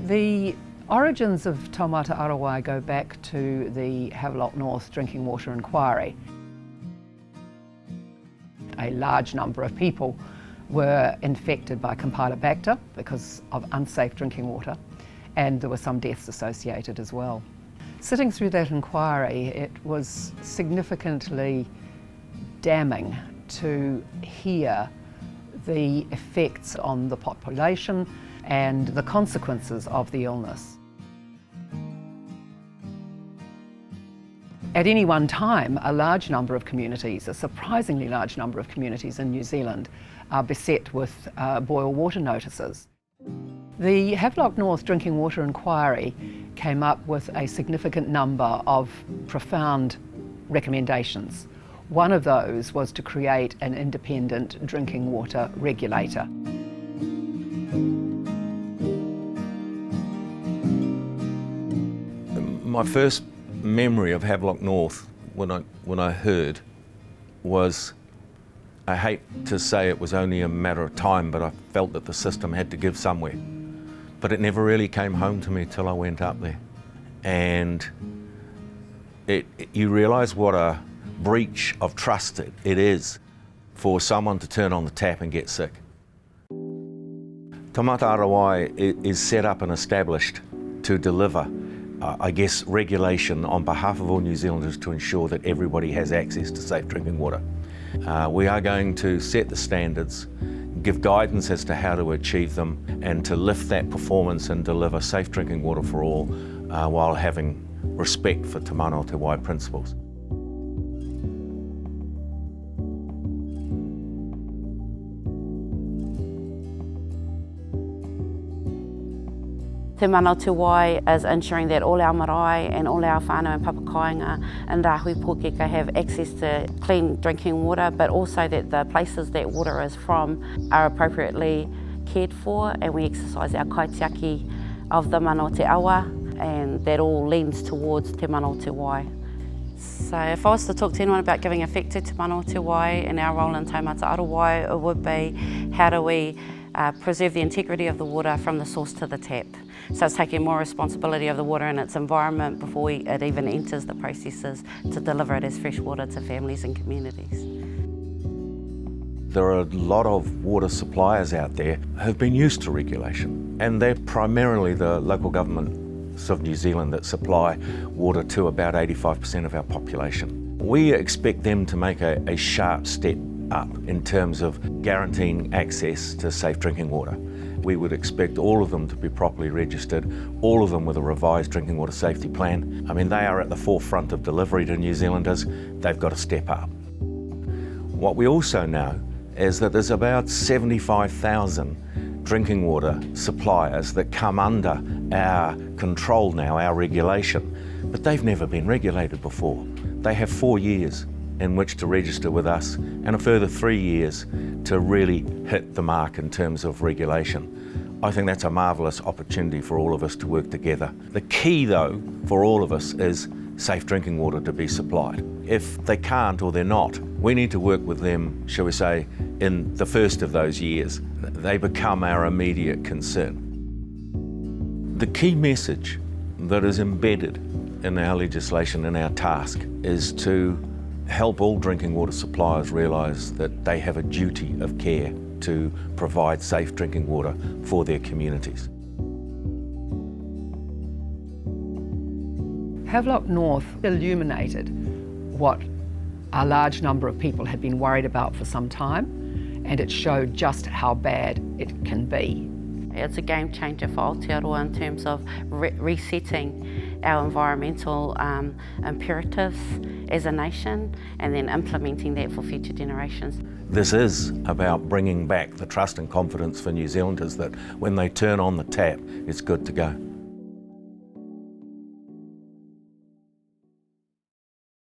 The origins of Taumata Arowai go back to the Havelock North drinking water inquiry. A large number of people were infected by Campylobacter because of unsafe drinking water, and there were some deaths associated as well. Sitting through that inquiry, it was significantly damning to hear the effects on the population and the consequences of the illness. At any one time, a large number of communities, a surprisingly large number of communities in New Zealand, are beset with boil water notices. The Havelock North Drinking Water Inquiry came up with a significant number of profound recommendations. One of those was to create an independent drinking water regulator. My first memory of Havelock North when I heard was, I hate to say it was only a matter of time, but I felt that the system had to give somewhere. But it never really came home to me till I went up there. And you realise what a breach of trust it is for someone to turn on the tap and get sick. Taumata Arowai is set up and established to deliver, I guess, regulation on behalf of all New Zealanders to ensure that everybody has access to safe drinking water. We are going to set the standards, give guidance as to how to achieve them, and to lift that performance and deliver safe drinking water for all while having respect for Te Mana o Te Wai principles. Te Mana o Te Wai is ensuring that all our marae and all our whānau and papakainga and Rahui Pōkeka have access to clean drinking water, but also that the places that water is from are appropriately cared for, and we exercise our kaitiaki of the mana o te awa, and that all leans towards Te Mana o Te Wai. So if I was to talk to anyone about giving effect to Te Mana o Te Wai and our role in Taumata Arowai, it would be how do we preserve the integrity of the water from the source to the tap. So it's taking more responsibility of the water and its environment before it even enters the processes to deliver it as fresh water to families and communities. There are a lot of water suppliers out there who have been used to regulation, and they're primarily the local governments of New Zealand that supply water to about 85% of our population. We expect them to make a sharp step up in terms of guaranteeing access to safe drinking water. We would expect all of them to be properly registered, all of them with a revised drinking water safety plan. I mean, they are at the forefront of delivery to New Zealanders. They've got to step up. What we also know is that there's about 75,000 drinking water suppliers that come under our control now, our regulation, but they've never been regulated before. They have 4 years in which to register with us, and a further 3 years to really hit the mark in terms of regulation. I think that's a marvellous opportunity for all of us to work together. The key though for all of us is safe drinking water to be supplied. If they can't or they're not, we need to work with them, shall we say, in the first of those years. They become our immediate concern. The key message that is embedded in our legislation and our task is to help all drinking water suppliers realise that they have a duty of care to provide safe drinking water for their communities. Havelock North illuminated what a large number of people had been worried about for some time, and it showed just how bad it can be. It's a game changer for Aotearoa in terms of resetting our environmental imperatives as a nation and then implementing that for future generations. This is about bringing back the trust and confidence for New Zealanders that when they turn on the tap, it's good to go.